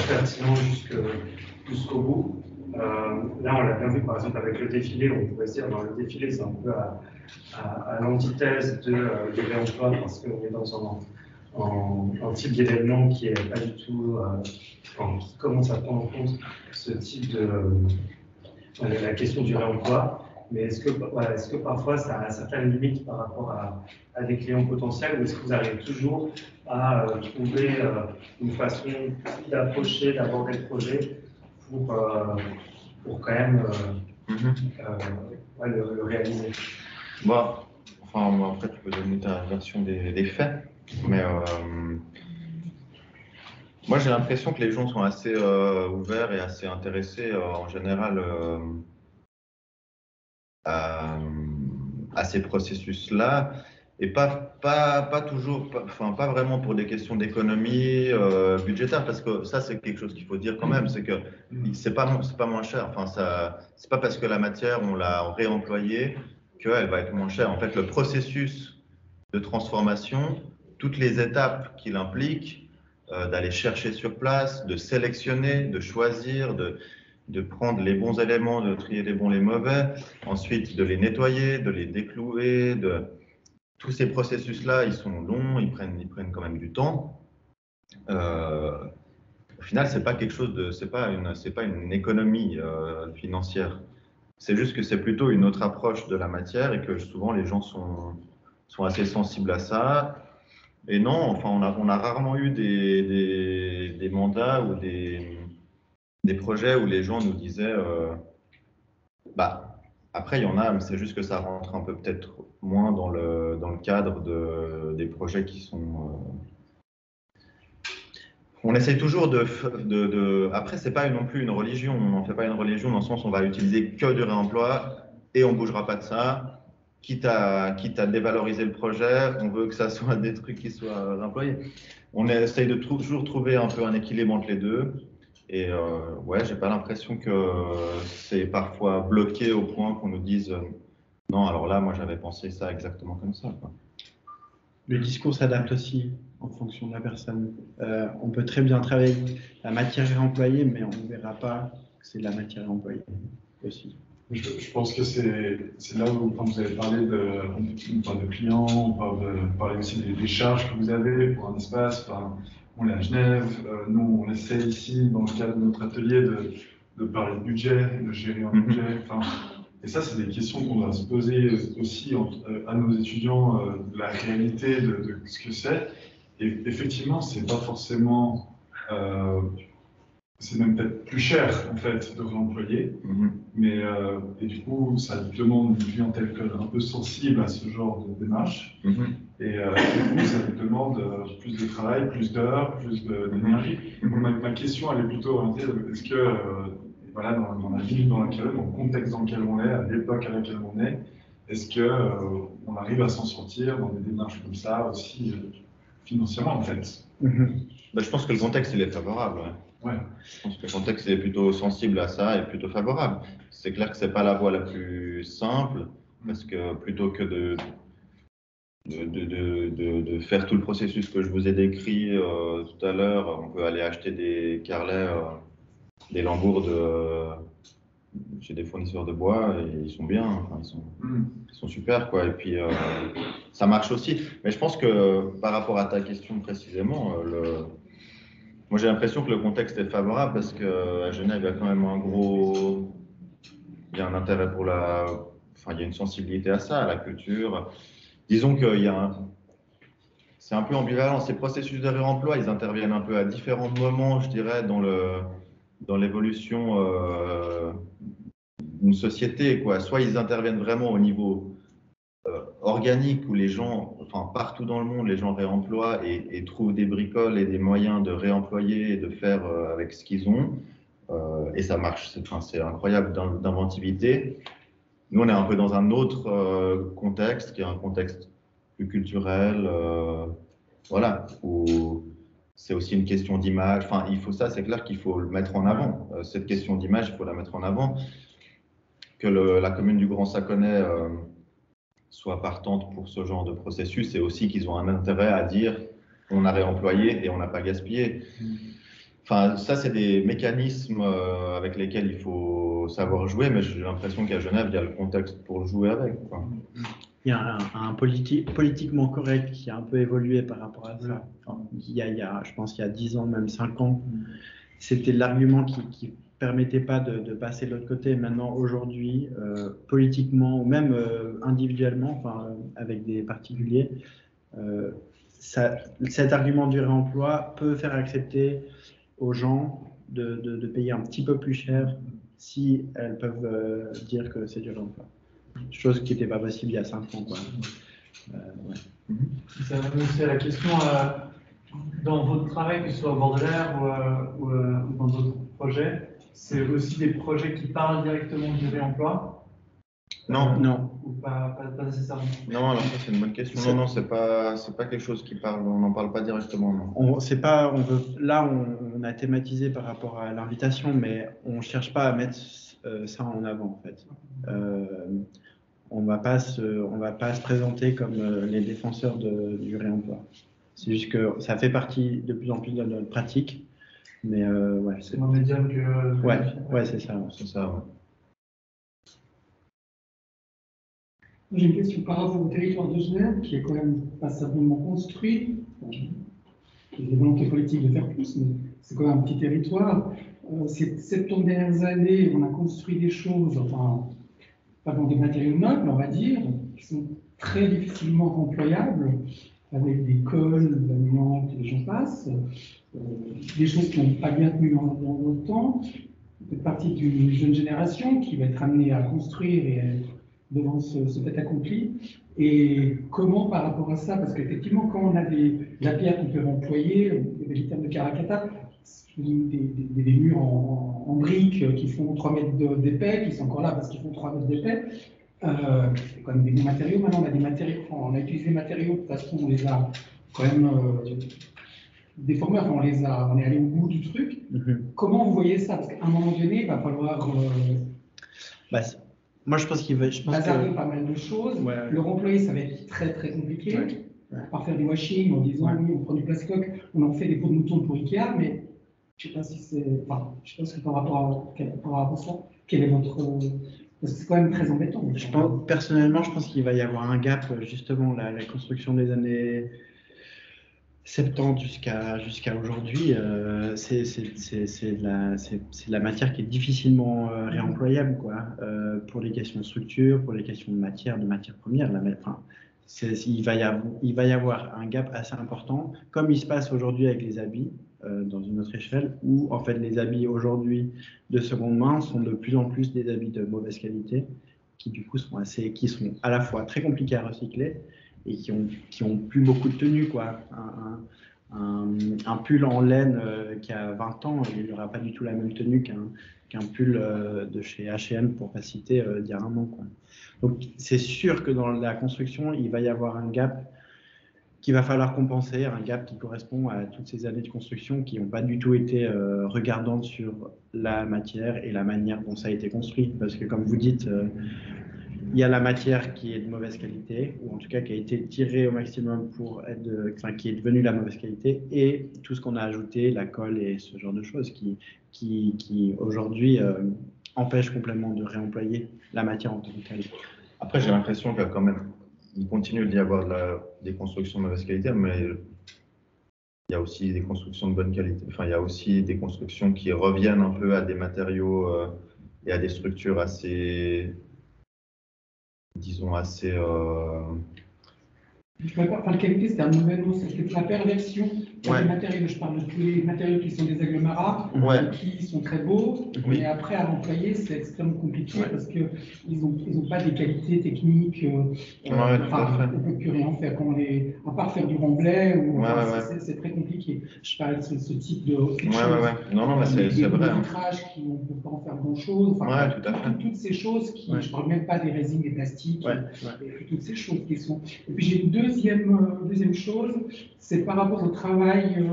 pertinent jusqu'au bout. Là, on l'a bien vu par exemple avec le défilé, on pourrait se dire dans le défilé, c'est un peu à l'antithèse du réemploi parce qu'on est dans un type d'événement qui est pas du tout, qui commence à prendre en compte ce type la question du réemploi. Mais est-ce que parfois ça a certaines limites par rapport à des clients potentiels ou est-ce que vous arrivez toujours à trouver une façon d'approcher, d'aborder le projet pour quand même le réaliser? Après, tu peux donner ta version des faits, mais moi j'ai l'impression que les gens sont assez ouverts et assez intéressés en général à ces processus-là, et pas toujours, pas vraiment pour des questions d'économie budgétaire, parce que ça c'est quelque chose qu'il faut dire quand même, c'est que c'est pas moins cher. C'est pas parce que la matière on l'a réemployée qu'elle va être moins chère. En fait, le processus de transformation, toutes les étapes qu'il implique, d'aller chercher sur place, de sélectionner, de choisir, de prendre les bons éléments, de trier les bons, les mauvais, ensuite de les nettoyer, de les déclouer, tous ces processus-là, ils sont longs, ils prennent quand même du temps. Au final, c'est pas quelque chose c'est pas une économie financière. C'est juste que c'est plutôt une autre approche de la matière et que souvent les gens sont assez sensibles à ça. Et non, on a rarement eu des mandats ou des projets où les gens nous disaient après il y en a, mais c'est juste que ça rentre un peu peut-être moins dans le cadre des projets qui sont on essaye toujours après c'est pas non plus une religion, on n'en fait pas une religion dans le sens où on va utiliser que du réemploi et on bougera pas de ça. Quitte à dévaloriser le projet, on veut que ça soit des trucs qui soient réemployés. On essaye de toujours trouver un peu un équilibre entre les deux. Et j'ai pas l'impression que c'est parfois bloqué au point qu'on nous dise non, alors là, moi j'avais pensé ça exactement comme ça, quoi. Le discours s'adapte aussi en fonction de la personne. On peut très bien travailler avec la matière réemployée, mais on ne verra pas que c'est de la matière réemployée aussi. Je pense que c'est là où, quand vous avez parlé de clients, on parle aussi des charges que vous avez pour un espace. On est à Genève, nous on essaie ici, dans le cadre de notre atelier, de parler de budget, de gérer un budget. Et ça, c'est des questions qu'on doit se poser aussi à nos étudiants, de la réalité de ce que c'est. Et effectivement, c'est pas forcément, c'est même peut-être plus cher en fait de réemployer, mais et du coup, ça demande une clientèle un peu sensible à ce genre de démarche. Et du coup, ça demande plus de travail, plus d'heures, plus d'énergie. Ma question, elle est plutôt orientée, est-ce que voilà, dans la ville dans laquelle, dans le contexte dans lequel on est, à l'époque à laquelle on est, est-ce que on arrive à s'en sortir dans des démarches comme ça aussi financièrement en fait? Bah, je pense que le contexte il est favorable. Ouais. Je pense que le contexte il est plutôt sensible à ça et plutôt favorable. C'est clair que c'est pas la voie la plus simple parce que plutôt que de faire tout le processus que je vous ai décrit tout à l'heure, on peut aller acheter des carrelets, des lambourdes chez des fournisseurs de bois et ils sont bien, enfin, ils sont super quoi. Et puis ça marche aussi. Mais je pense que par rapport à ta question précisément, moi j'ai l'impression que le contexte est favorable parce qu'à Genève il y a quand même il y a un intérêt pour enfin il y a une sensibilité à ça, à la culture. Disons qu'il c'est un peu ambivalent. Ces processus de réemploi, ils interviennent un peu à différents moments, je dirais, dans l'évolution d'une société, quoi. Soit ils interviennent vraiment au niveau organique où les gens, enfin partout dans le monde, les gens réemploient et trouvent des bricoles et des moyens de réemployer et de faire avec ce qu'ils ont. Et ça marche, c'est incroyable d'inventivité. Nous, on est un peu dans un autre contexte, qui est un contexte plus culturel, voilà, où c'est aussi une question d'image. Enfin, c'est clair qu'il faut le mettre en avant. Cette question d'image, il faut la mettre en avant. Que la commune du Grand Saconnet soit partante pour ce genre de processus, c'est aussi qu'ils ont un intérêt à dire on a réemployé et on n'a pas gaspillé. Enfin, ça, c'est des mécanismes avec lesquels il faut savoir jouer, mais j'ai l'impression qu'à Genève, il y a le contexte pour jouer avec, quoi. Il y a un politiquement correct qui a un peu évolué par rapport à ça. Enfin, je pense qu'il y a 10 ans, même 5 ans, c'était l'argument qui permettait pas de passer de l'autre côté. Maintenant, aujourd'hui, politiquement ou même individuellement, enfin, avec des particuliers, cet argument du réemploi peut faire accepter aux gens de payer un petit peu plus cher si elles peuvent dire que c'est du réemploi. Chose qui n'était pas possible il y a 5 ans, quoi. Ouais. Ça me aussi à la question, dans votre travail, que ce soit au bord de l'air ou dans d'autres projets, c'est aussi des projets qui parlent directement du réemploi? Non. Ou pas nécessairement? Non, alors ça c'est une bonne question. Non, c'est pas quelque chose qui parle, on n'en parle pas directement. Non. Là, on a thématisé par rapport à l'invitation, mais on ne cherche pas à mettre ça en avant, en fait. On va pas se présenter comme les défenseurs du réemploi. C'est juste que ça fait partie de plus en plus de notre pratique. Mais ouais, c'est moins médium que. Ouais, c'est ça. C'est ça, ouais. J'ai une question par rapport au territoire de Genève, qui est quand même pas simplement construit. Il y a des volontés politiques de faire plus, mais c'est quand même un petit territoire. Ces 70 dernières années, on a construit des choses, enfin, pas dans des matériaux nobles, on va dire, qui sont très difficilement employables, avec des cols, de l'amiante, et j'en passe. Des choses qui n'ont pas bien tenu dans le temps. Vous faites partie d'une jeune génération qui va être amenée à construire et devant ce fait accompli. Et comment par rapport à ça, parce qu'effectivement, quand on a la pierre qu'on peut employer, les termes de Karakata, des murs en briques qui font 3 mètres d'épais, qui sont encore là parce qu'ils font 3 mètres d'épais, c'est quand même des bons matériaux. Maintenant, on a utilisé des matériaux, de toute façon, on les a quand même déformés, enfin, on est allé au bout du truc. Comment vous voyez ça? Parce qu'à un moment donné, il va falloir. Moi, je pense qu'il va. Hasarder pas mal de choses. Ouais. Le remployer, ça va être très très compliqué. Par faire du washing en disant oui, on prend du plastoc, on en fait des pots de mouton pour Ikea, mais je ne sais pas si c'est. Enfin, je pense que par rapport à ça, quel est votre. Parce que c'est quand même très embêtant. Personnellement, je pense qu'il va y avoir un gap, justement, la construction des années 70 jusqu'à aujourd'hui, c'est de la matière qui est difficilement réemployable, quoi. Pour les questions de structure, pour les questions de matière première. Enfin, il va y avoir un gap assez important, comme il se passe aujourd'hui avec les habits, dans une autre échelle, où en fait les habits aujourd'hui de seconde main sont de plus en plus des habits de mauvaise qualité, qui du coup sont à la fois très compliqués à recycler et qui ont plus beaucoup de tenue, quoi. Un pull en laine qui a 20 ans, il n'aura pas du tout la même tenue qu'un pull de chez H&M, pour pas citer, d'il y a un an, quoi. Donc c'est sûr que dans la construction, il va y avoir un gap qu'il va falloir compenser, un gap qui correspond à toutes ces années de construction qui n'ont pas du tout été regardantes sur la matière et la manière dont ça a été construit. Parce que comme vous dites, il y a la matière qui est de mauvaise qualité, ou en tout cas qui a été tirée au maximum pour qui est devenue la mauvaise qualité, et tout ce qu'on a ajouté, la colle et ce genre de choses qui aujourd'hui empêchent complètement de réemployer la matière en tant que telle. Après, j'ai l'impression qu'il y a quand même, il continue d'y avoir des constructions de mauvaise qualité, mais il y a aussi des constructions de bonne qualité. Enfin, il y a aussi des constructions qui reviennent un peu à des matériaux et à des structures assez, disons, assez... Je ne pourrais pas parler de qualité, c'est un mauvais mot, c'est la perversion des matériaux. Je parle de tous les matériaux qui sont des agglomérats, qui sont très beaux, mais après à employer, c'est extrêmement compliqué parce qu'ils n'ont pas des qualités techniques. Enfin, on ne peut plus rien faire. À part faire du remblai, c'est très compliqué. Je parle de ce type de choses. Non, mais c'est vrai. Des vitrages qui on ne peut pas en faire grand-chose. Enfin, toutes ces choses qui, je ne parle même pas des résines, des plastiques, et toutes ces choses qui sont. Et puis j'ai une deuxième chose, c'est par rapport au travail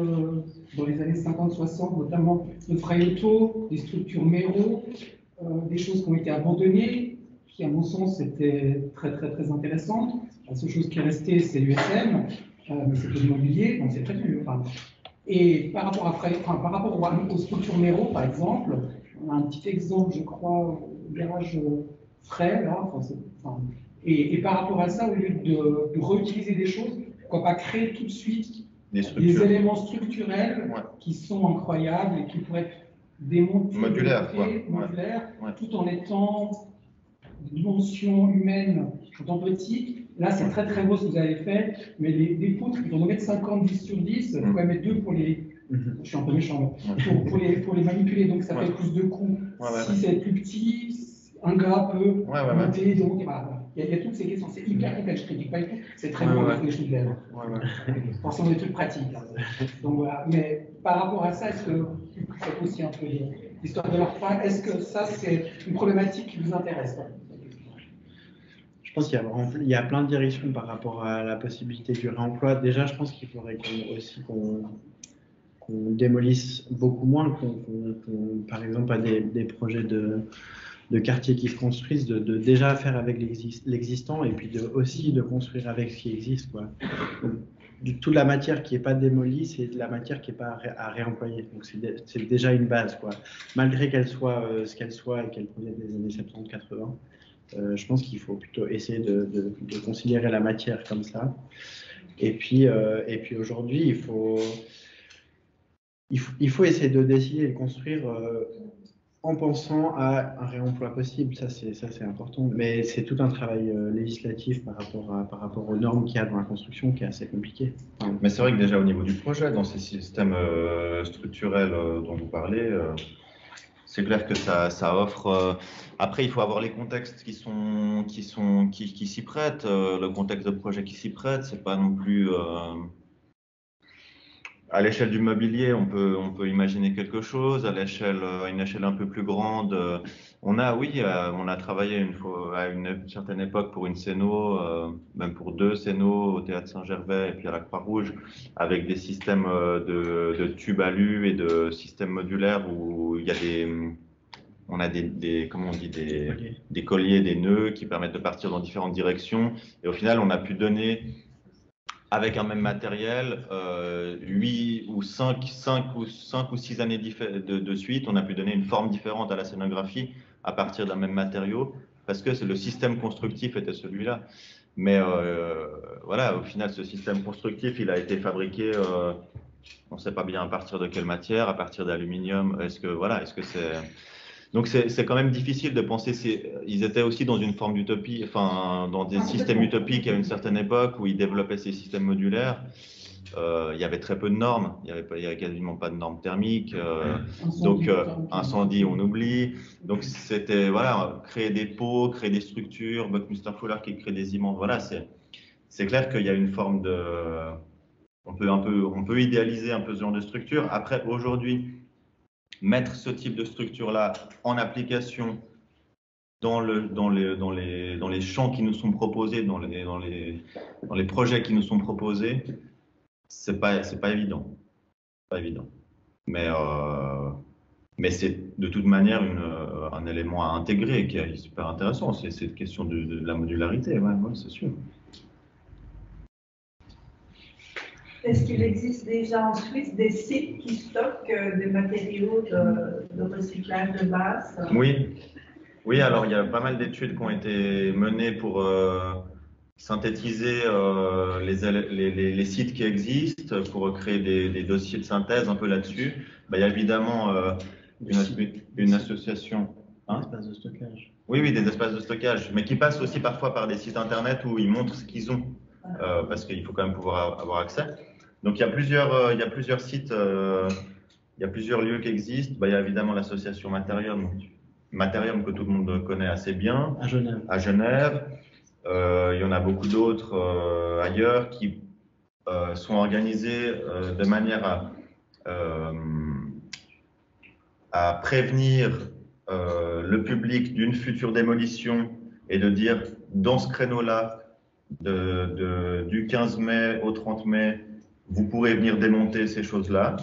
dans les années 50-60, notamment de Fraiotto, des structures Méro, des choses qui ont été abandonnées, qui à mon sens étaient très très très intéressantes. La seule chose qui est restée, c'est l'USM, mais c'est de l'immobilier, donc c'est très dur. Et par rapport aux structures Méro, par exemple, on a un petit exemple, je crois, au garage Fray, là, et par rapport à ça, au lieu de réutiliser des choses, pourquoi pas créer tout de suite des éléments structurels qui sont incroyables et qui pourraient être démontés, modulaires, tout en étant de dimension humaine tout petite. Là, c'est très très beau ce que vous avez fait, mais des poutres, ils vont en mettre 50, 10 sur 10, il faut en mettre 2 pour les... Je suis un peu méchant, pour les manipuler, donc ça fait plus de coups. Si c'est plus petit, un gars peut monter, donc voilà. Il y a toutes ces questions, c'est hyper complexe, je critique pas du tout, c'est très bon de les choses de Pensons des trucs pratiques. Donc voilà, mais par rapport à ça, est-ce que c'est aussi un peu l'histoire de leur fin, est-ce que ça c'est une problématique qui vous intéresse? Je pense qu'il y a plein de directions par rapport à la possibilité du réemploi. Déjà, je pense qu'il faudrait qu'on démolisse beaucoup moins, par exemple, à des projets de quartiers qui se construisent, de déjà faire avec l'existant et puis aussi de construire avec ce qui existe, quoi. Donc, toute la matière qui n'est pas démolie, c'est de la matière qui n'est pas à réemployer. Donc c'est déjà une base, quoi. Malgré qu'elle soit ce qu'elle soit et qu'elle provienne des années 70-80, je pense qu'il faut plutôt essayer de considérer la matière comme ça. Et puis aujourd'hui, il faut essayer de décider et de construire en pensant à un réemploi possible. Ça c'est important, mais c'est tout un travail législatif par rapport aux normes qu'il y a dans la construction qui est assez compliqué. Mais c'est vrai que déjà au niveau du projet, dans ces systèmes structurels dont vous parlez, c'est clair que ça offre. Après, il faut avoir les contextes qui s'y prêtent. Le contexte de projet qui s'y prête, c'est pas non plus. À l'échelle du mobilier, on peut imaginer quelque chose. À une échelle un peu plus grande, on a travaillé une fois à une certaine époque pour une scéno, même pour 2 scénos au théâtre Saint-Gervais et puis à la Croix-Rouge, avec des systèmes de tubes alu et de systèmes modulaires où il y a on a comment on dit, des colliers, des nœuds qui permettent de partir dans différentes directions. Et au final, on a pu donner, avec un même matériel, 8 ou 5 ou 6 années de suite, on a pu donner une forme différente à la scénographie à partir d'un même matériau, parce que le système constructif était celui-là. Mais voilà, au final, ce système constructif, il a été fabriqué, on ne sait pas bien à partir de quelle matière, à partir d'aluminium. Est-ce que c'est... Donc c'est quand même difficile de penser. Ils étaient aussi dans une forme d'utopie, enfin dans des systèmes utopiques à une certaine époque où ils développaient ces systèmes modulaires. Il y avait très peu de normes, il y avait quasiment pas de normes thermiques. Donc incendie, on oublie. Donc c'était voilà, créer des pots, créer des structures. Buckminster Fuller qui crée des immenses. Voilà, c'est clair qu'il y a une forme de. On peut idéaliser un peu ce genre de structure. Après aujourd'hui, mettre ce type de structure-là en application dans les champs qui nous sont proposés, dans les projets qui nous sont proposés, c'est pas évident. Pas évident. Mais c'est de toute manière un élément à intégrer qui est super intéressant. C'est cette question de la modularité, ouais, c'est sûr. Est-ce qu'il existe déjà en Suisse des sites qui stockent des matériaux de recyclage de base? Oui, alors il y a pas mal d'études qui ont été menées pour synthétiser les sites qui existent, pour créer des dossiers de synthèse un peu là-dessus. Il y a évidemment une association. Des espaces de stockage. Oui, des espaces de stockage, mais qui passent aussi parfois par des sites internet où ils montrent ce qu'ils ont, parce qu'il faut quand même pouvoir avoir accès. Donc il y a plusieurs sites, il y a plusieurs lieux qui existent. Il y a évidemment l'association Materium que tout le monde connaît assez bien. À Genève. Il y en a beaucoup d'autres ailleurs qui sont organisés de manière à prévenir le public d'une future démolition et de dire dans ce créneau-là, du 15 mai au 30 mai, vous pourrez venir démonter ces choses-là.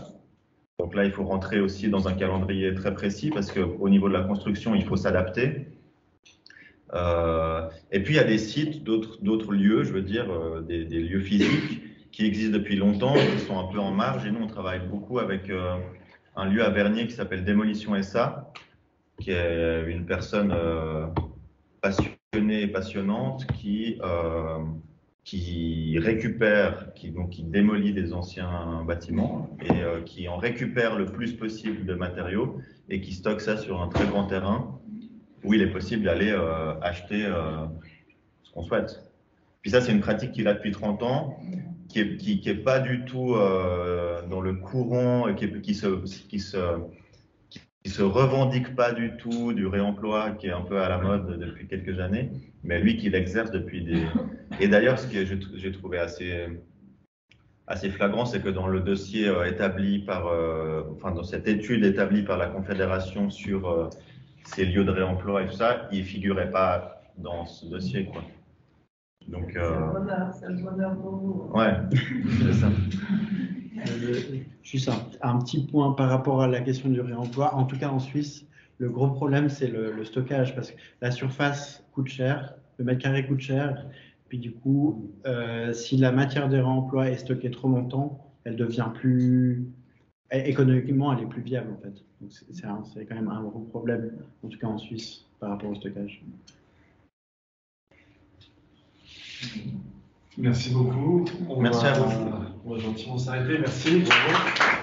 Donc là, il faut rentrer aussi dans un calendrier très précis parce qu'au niveau de la construction, il faut s'adapter. Et puis, il y a des sites, d'autres lieux, je veux dire, des lieux physiques qui existent depuis longtemps, qui sont un peu en marge. Et nous, on travaille beaucoup avec un lieu à Vernier qui s'appelle Démolition SA, qui est une personne passionnée et passionnante qui récupère, qui démolit des anciens bâtiments et qui en récupère le plus possible de matériaux et qui stocke ça sur un très grand terrain où il est possible d'aller acheter ce qu'on souhaite. Puis ça, c'est une pratique qu'il a depuis 30 ans, qui est pas du tout dans le courant, qui se revendique pas du tout du réemploi, qui est un peu à la mode depuis quelques années, mais lui qui l'exerce depuis des... Et d'ailleurs, ce que j'ai trouvé assez flagrant, c'est que dans le dossier établi par... dans cette étude établie par la Confédération sur ces lieux de réemploi et tout ça, il ne figurait pas dans ce dossier, quoi. Donc, c'est le bonheur pour vous. Ouais, c'est ça. Juste un petit point par rapport à la question du réemploi. En tout cas, en Suisse, le gros problème, c'est le stockage, parce que la surface coûte cher, le mètre carré coûte cher, puis du coup, si la matière de réemploi est stockée trop longtemps, elle devient plus... Économiquement, elle est plus viable, en fait. Donc, c'est quand même un gros problème, en tout cas en Suisse, par rapport au stockage. Merci beaucoup. Merci à vous. On va gentiment s'arrêter. Merci. Bravo.